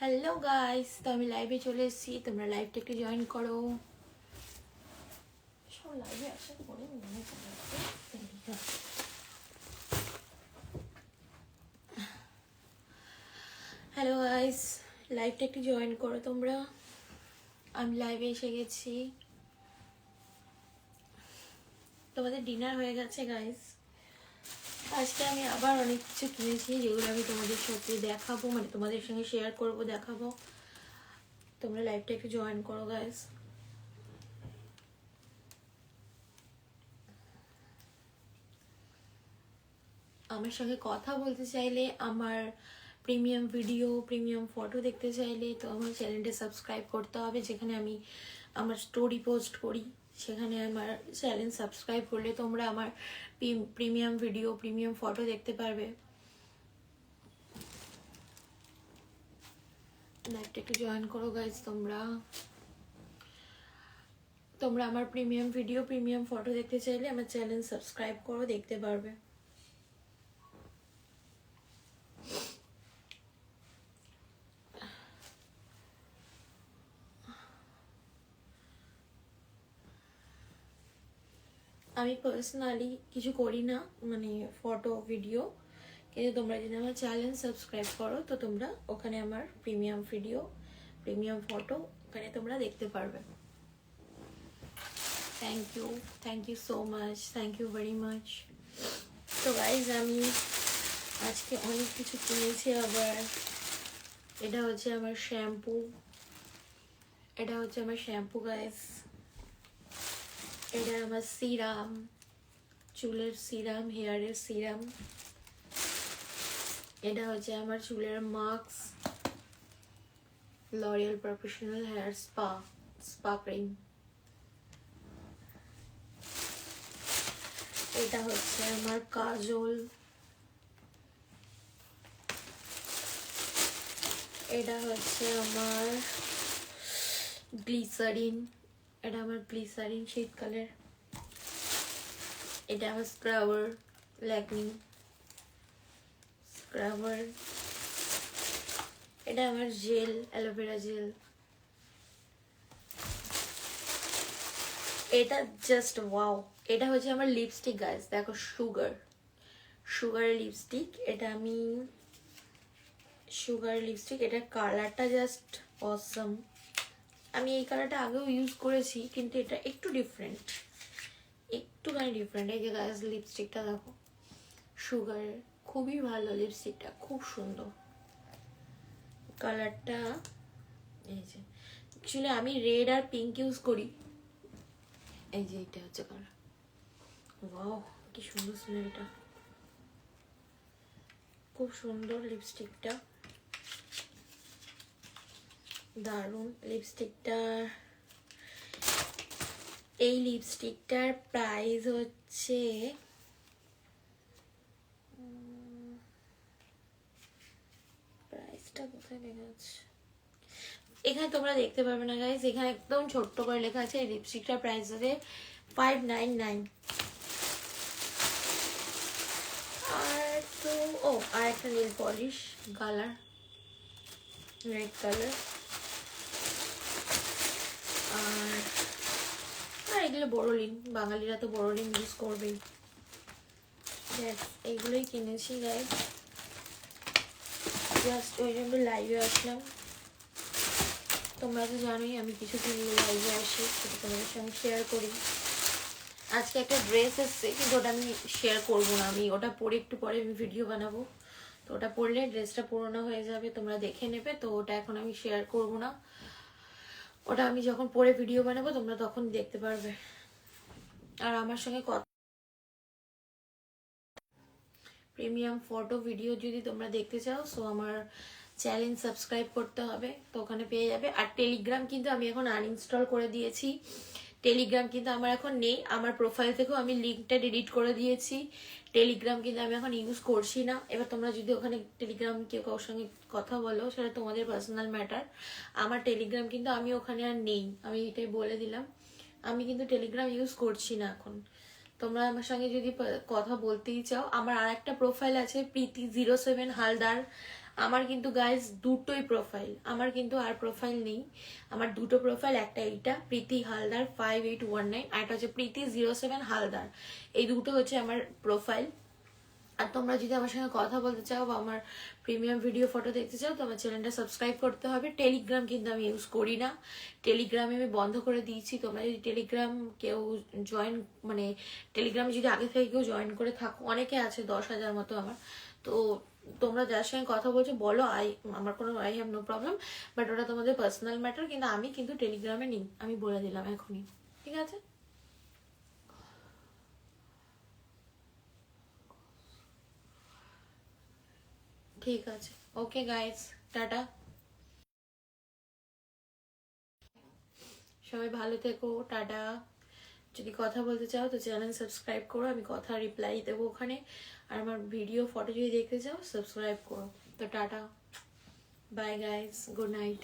Hello guys, তো আমি লাইভে চলে এসেছি। তোমরা লাইভটা একটু জয়েন করো। সব লাইভে আসার পরে মনে পড়ে হ্যালো গাইস, লাইভটা একটু জয়েন করো তোমরা। আমি লাইভে এসে গেছি। তোমাদের ডিনার হয়ে গেছে গাইস। আজকে আমি আবার অনেক কিছু কিনেছি, যেগুলো আমি তোমাদের সাথে দেখাবো, মানে তোমাদের সঙ্গে শেয়ার করব, দেখাবো। তোমরা লাইভটা একটু জয়েন করো গাইস। আমার সঙ্গে কথা বলতে চাইলে, আমার প্রিমিয়াম ভিডিও, প্রিমিয়াম ফটো দেখতে চাইলে তো আমার চ্যানেলটা সাবস্ক্রাইব করতে হবে। যেখানে আমি আমার স্টোরি পোস্ট করি, সেখানে আমার চ্যানেল সাবস্ক্রাইব করলে তোমরা আমার প্রিমিয়াম ভিডিও, প্রিমিয়াম ফটো দেখতে পারবে। লাইভটা একটু জয়েন করো গাইজ। তোমরা আমার প্রিমিয়াম ভিডিও, প্রিমিয়াম ফটো দেখতে চাইলে আমার চ্যানেল সাবস্ক্রাইব করো, দেখতে পারবে। আমি পার্সোনালি কিছু করি না, মানে ফটো ভিডিও, কিন্তু তোমরা যদি আমার চ্যানেল সাবস্ক্রাইব করো তো তোমরা ওখানে আমার প্রিমিয়াম ভিডিও, প্রিমিয়াম ফটো ওখানে তোমরা দেখতে পারবে। Thank you so much, thank you very much. তো গাইজ, আমি আজকে অনেক কিছু কিনেছি। আবার এটা হচ্ছে আমার শ্যাম্পু, গাইজ। এটা আমার সিরাম, চুলের সিরাম, হেয়ারের সিরাম। এটা হচ্ছে আমার চুলের mask, L'Oréal professional hair spa cream. এটা হচ্ছে আমার কাজল। এটা হচ্ছে আমার গ্লিসারিন, শীতকালের। এটা আমার স্ক্রাবার, ল্যাকমি স্ক্রাবার। এটা আমার জেল, অ্যালোভেরা জেল। এটা জাস্ট ওয়াও। এটা হচ্ছে আমার লিপস্টিক গাইস, দেখো, সুগার লিপস্টিক। এটা আমি সুগার লিপস্টিক, এটার কালারটা জাস্ট অসম। আমি এই কালারটা আগেও ইউজ করেছি, কিন্তু এটা একটুখানি ডিফারেন্ট। এই যে গাইস, লিপস্টিকটা দেখো, সুগার, খুবই ভালো লিপস্টিকটা, খুব সুন্দর কালারটা। এই যে অ্যাকচুয়ালি আমি রেড আর পিঙ্ক ইউজ করি। এই যে এটা হচ্ছে কালার। ওয়াও, কি সুন্দর স্মেলটা, খুব সুন্দর লিপস্টিকটা, দারুণ লিপস্টিকটা। এই লিপস্টিকটার প্রাইস হচ্ছে কোথায় লেখা আছে, এখানে তোমরা দেখতে পারবে না গাইস, এখানে একদম ছোট্ট করে লেখা আছে। এই লিপস্টিকটার প্রাইস আছে 599। আর তো আর একটা nail polish, colour red colour. আর এগুলো বোরোলিন, বাঙালিরা তো বোরোলিন ইউজ করবেই। এইগুলোই কিনেছি গাইস, জাস্ট ওই জন্য লাইভে আসলাম। তোমরা তো জানোই আমি কিছু কিনলে লাইভে আসি, সেটা তোমাদের সঙ্গে শেয়ার করি। আজকে একটা ড্রেস এসছে, কিন্তু ওটা আমি শেয়ার করবো না। আমি ওটা পরে একটু পরে আমি ভিডিও বানাবো। তো ওটা পরলে ড্রেসটা পুরোনো হয়ে যাবে, তোমরা দেখে নেবে। তো ওটা এখন আমি শেয়ার করবো না, ওটা আমি যখন পরে ভিডিও বানাবো তোমরা তখন দেখতে পারবে। আর আমার সঙ্গে প্রিমিয়াম ফটো ভিডিও যদি তোমরা দেখতে চাও, সো আমার চ্যানেল সাবস্ক্রাইব করতে হবে, তো ওখানে পেয়ে যাবে। আর টেলিগ্রাম কিন্তু আমি এখন আনইনস্টল করে দিয়েছি। টেলিগ্রাম কিন্তু আমার এখন নেই, আমার প্রোফাইল থেকেও আমি লিঙ্কটা ডিলিট করে দিয়েছি। টেলিগ্রাম কিন্তু আমি এখন ইউজ করছি না। এবার তোমরা যদি ওখানে টেলিগ্রাম কেউ কারোর সঙ্গে কথা বলো, সেটা তোমাদের পার্সোনাল ম্যাটার। আমার টেলিগ্রাম কিন্তু আমি ওখানে আর নেই, আমি এটাই বলে দিলাম। আমি কিন্তু টেলিগ্রাম ইউজ করছি না এখন। তোমরা আমার সঙ্গে যদি কথা বলতেই চাও, আমার আর একটা প্রোফাইল আছে, প্রীতি07 হালদার। আমার কিন্তু গাইজ দুটোই প্রোফাইল, আমার কিন্তু আর প্রোফাইল নেই, আমার দুটো প্রোফাইল, একটা এইটা প্রীতি হালদার 5819, আর একটা হচ্ছে প্রীতি 07 হালদার, এই দুটো হচ্ছে আমার প্রোফাইল। আর তোমরা যদি আমার সঙ্গে কথা বলতে চাও বা আমার প্রিমিয়াম ভিডিও ফটো দেখতে চাও তো আমার চ্যানেলটা সাবস্ক্রাইব করতে হবে। টেলিগ্রাম কিন্তু আমি ইউজ করি না, টেলিগ্রামে আমি বন্ধ করে দিয়েছি। তোমরা যদি টেলিগ্রাম কেউ জয়েন, মানে টেলিগ্রামে যদি আগে থেকে কেউ জয়েন করে থাকো, অনেকে আছে 10,000 মতো আমার, তো তোমরা যার সঙ্গে কথা বলছো বলো, আমার কোনো I have no problem, but ওটা তোমাদের পার্সোনাল ম্যাটার। কিন্তু আমি কিন্তু টেলিগ্রামে নেই, আমি বলে দিলাম এখনই, ঠিক আছে? ঠিক আছে, ওকে গাইস, টাটা, সবাই ভালো থেকো, টাটা। যদি কথা বলতে চাও তো চ্যানেল সাবস্ক্রাইব করো, আমি কথা রিপ্লাই দেবো ওখানে। আর আমার ভিডিও ফটো যদি দেখতে চাও সাবস্ক্রাইব করো। তো tata, bye guys, good night.